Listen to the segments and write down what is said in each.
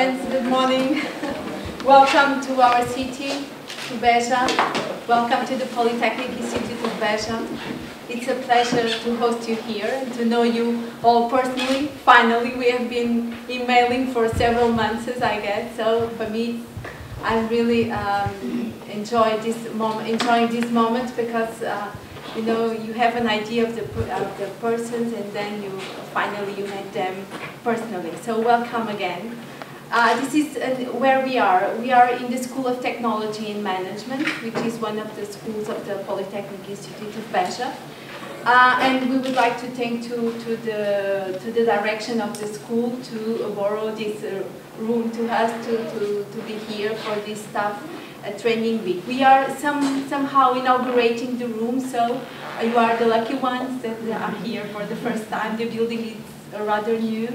friends, good morning. Welcome to our city, to Beja. Welcome to the Polytechnic Institute of Beja. It's a pleasure to host you here and to know you all personally. Finally, we have been emailing for several months, I guess. So for me, I'm really enjoying this moment because you know, you have an idea of the persons, and then finally you met them personally. So welcome again. This is where we are. We are in the School of Technology and Management, which is one of the schools of the Polytechnic Institute of Beja. And we would like to thank to the direction of the school to borrow this room to us to be here for this staff training week. We are somehow inaugurating the room, so you are the lucky ones that are here for the first time. The building is rather new,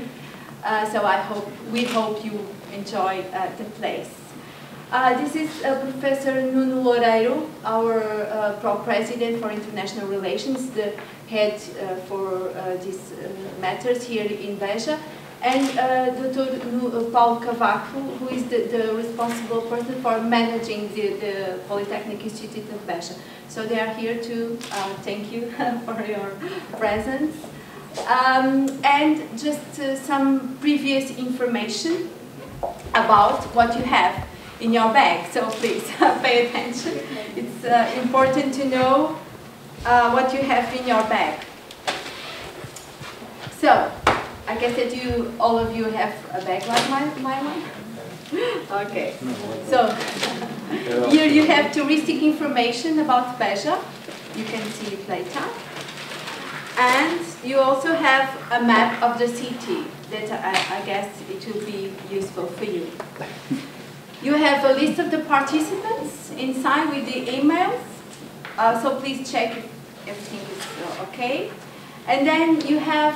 so we hope you enjoy the place. This is Professor Nuno Loureiro, our Pro-President for International Relations, the head for these matters here in Beja, and Dr. Paulo Cavaco, who is the responsible person for managing the Polytechnic Institute of Beja. So they are here to thank you for your presence. And just some previous information about what you have in your bag, so please pay attention. It's important to know what you have in your bag. So, I guess that all of you have a bag like my one? Okay, so here you have touristic information about Beja. You can see it later. And you also have a map of the city that I guess it will be useful for you. You have a list of the participants inside with the emails, so please check if everything is okay. And then you have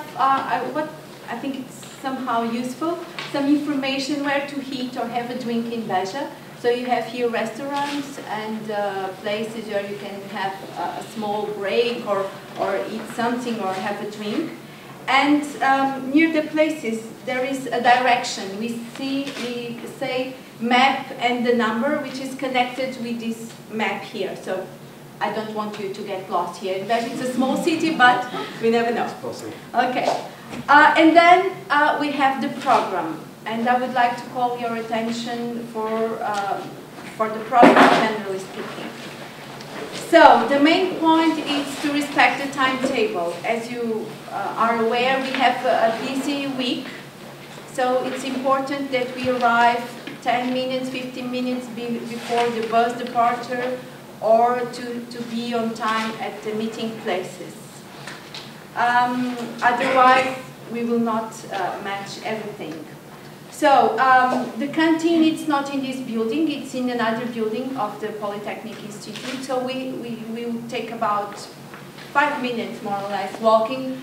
what I think it's somehow useful, some information where to eat or have a drink in Beja. So you have here restaurants and places where you can have a small break or eat something or have a drink. And near the places there is a direction. We say map and the number which is connected with this map here. So I don't want you to get lost here. In fact, it's a small city, but we never know. Okay. And then we have the program. And I would like to call your attention for the program, generally speaking. So the main point is to respect the timetable. As you are aware, we have a busy week. So it's important that we arrive 10 minutes, 15 minutes before the bus departure, or to be on time at the meeting places. Otherwise, we will not match everything. So, the canteen, it's not in this building, it's in another building of the Polytechnic Institute. So we will take about 5 minutes, more or less, walking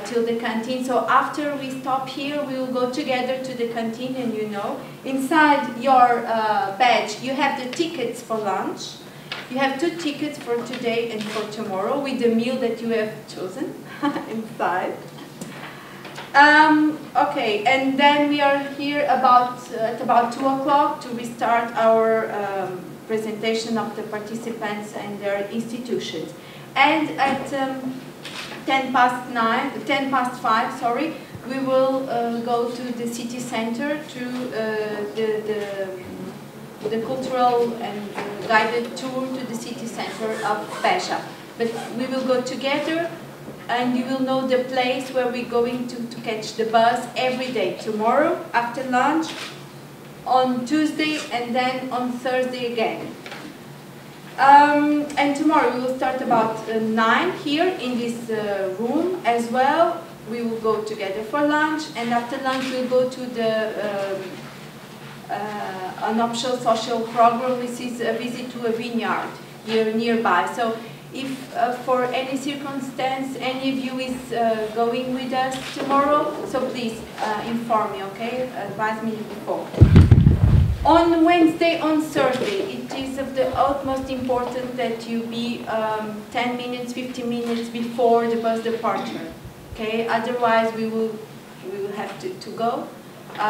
till the canteen. So after we stop here, we will go together to the canteen, and you know, inside your badge, you have the tickets for lunch. You have 2 tickets for today and for tomorrow with the meal that you have chosen inside. Okay, and then we are here at about 2 o'clock to restart our presentation of the participants and their institutions. And at 10 past 5, sorry, we will go to the city center to the cultural and guided tour to the city center of Beja. But we will go together, and you will know the place where we're going to catch the bus every day. Tomorrow, after lunch, on Tuesday, and then on Thursday again. And tomorrow we will start about 9 here in this room as well. We will go together for lunch, and after lunch we'll go to the an optional social program, which is a visit to a vineyard here nearby. So if for any circumstance any of you is going with us tomorrow, so please inform me, okay? Advise me before. On Wednesday, on Thursday, it is of the utmost important that you be 10 minutes, 15 minutes before the bus departure, okay? Otherwise we will have to go.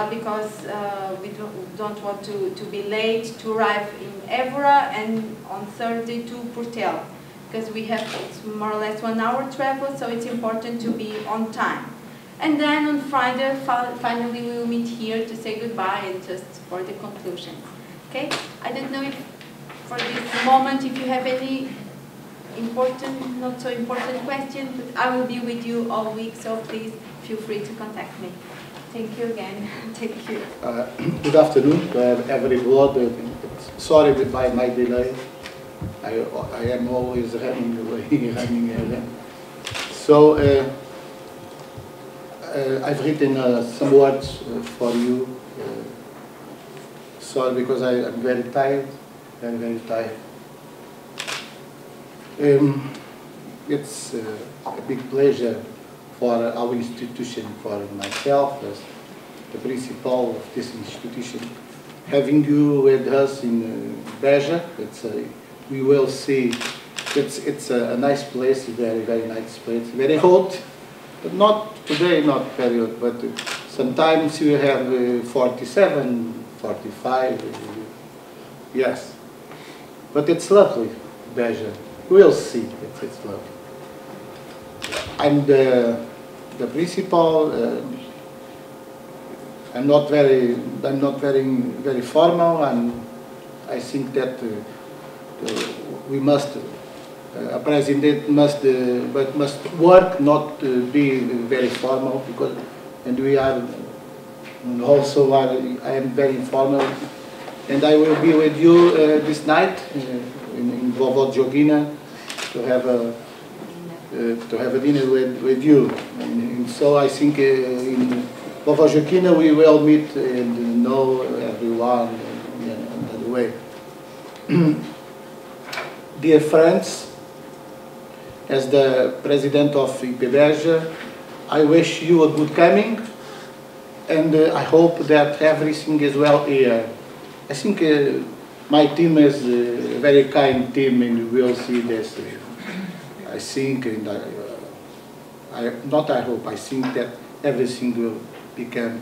because we don't want to be late to arrive in Évora and on Thursday to Portel, because it's more or less 1 hour travel, so it's important to be on time. And then on Friday, finally we will meet here to say goodbye and just for the conclusion. Okay? I don't know if for this moment if you have any important, not so important question, but I will be with you all week, so please feel free to contact me. Thank you again. Thank you. Good afternoon to everyone. Sorry by my delay. I am always running away. So I've written some words for you. Sorry because I'm very tired. Very tired. It's a big pleasure for our institution, for myself as the principal of this institution, having you with us in Beja. We will see. It's a nice place, very nice place. Very hot, but not today, not very hot. But sometimes we have 47, 45. Yes, but it's lovely, Beja. We'll see. It's lovely. I'm the principal. I'm not very formal, and I think that we must. A president must work, not be very formal, because, and we are also. I am very informal, and I will be with you this night in Vovó Joguina to have a dinner with you. And so I think in Vovó Joguina we will meet and know everyone in another way. Dear friends, as the president of IPBeja, I wish you a good coming, and I hope that everything is well here. I think my team is a very kind team, and we will see this. I think, and I think that everything will become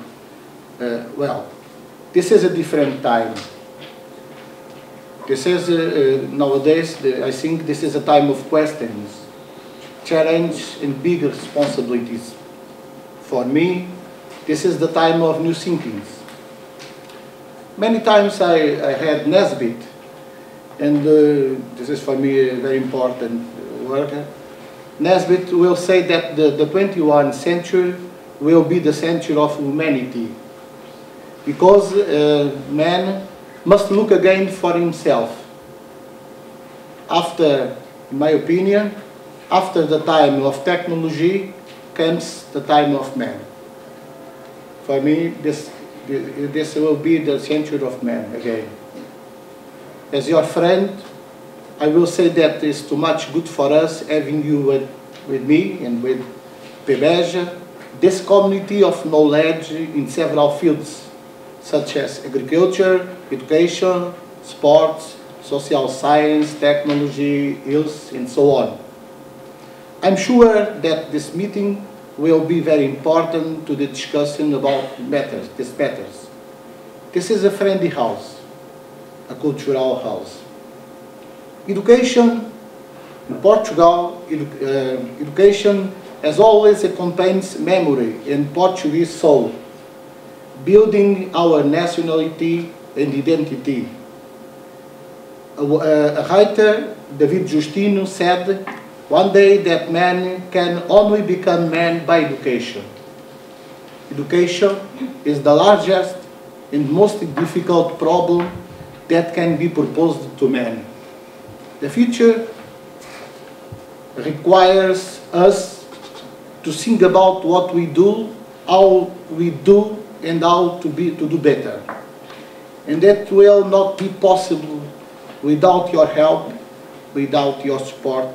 well. This is a different time. This is nowadays. I think this is a time of questions, challenge, and big responsibilities. For me, this is the time of new thinkings. Many times I had Nesbitt, and this is for me a very important word. Nesbitt will say that the 21st century will be the century of humanity, because man must look again for himself. After, in my opinion, after the time of technology comes the time of man. For me, this will be the century of man again. As your friend, I will say that it's too much good for us having you with me and with IPBeja, this community of knowledge in several fields, such as agriculture, education, sports, social science, technology, health, and so on. I'm sure that this meeting will be very important to the discussion about these matters. This is a friendly house, a cultural house. Education in Portugal, education as always accompanies memory and Portuguese soul, building our nationality and identity. A writer, David Justino, said one day that man can only become man by education. Education is the largest and most difficult problem that can be proposed to man. The future requires us to think about what we do, how we do, and how to do better. And that will not be possible without your help, without your support,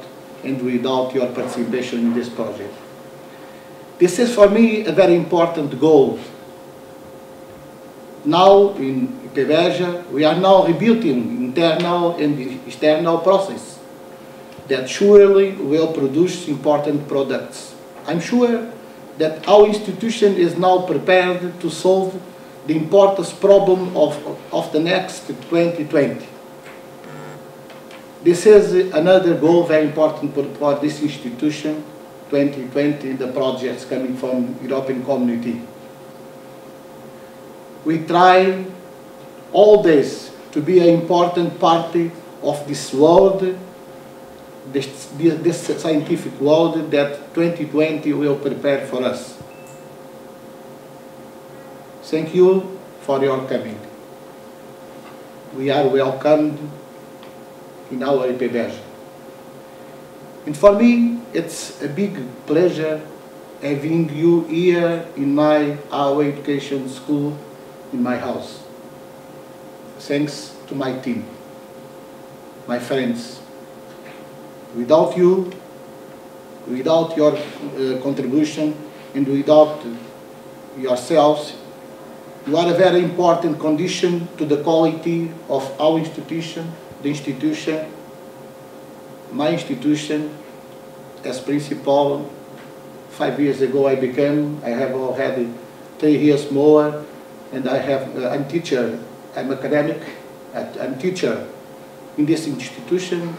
and without your participation in this project. This is for me a very important goal. Now in IPBeja, we are now rebuilding internal and external process that surely will produce important products. I'm sure that our institution is now prepared to solve the importance problem of the next 2020. This is another goal very important for this institution, 2020, the projects coming from European Community. We try all this to be an important part of this world, this scientific world that 2020 will prepare for us. Thank you for your coming. We are welcomed in our IPBeja. And for me, it's a big pleasure having you here in our education school, in my house. Thanks to my team, my friends. Without you, without your contribution, and without yourselves, you are a very important condition to the quality of our institution, the institution, my institution, as principal. 5 years ago I have already 3 years more, and I'm teacher, I'm academic, I'm teacher in this institution,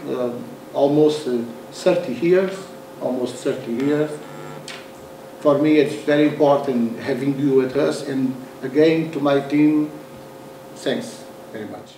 almost 30 years. For me it's very important having you with us, and again to my team, thanks very much.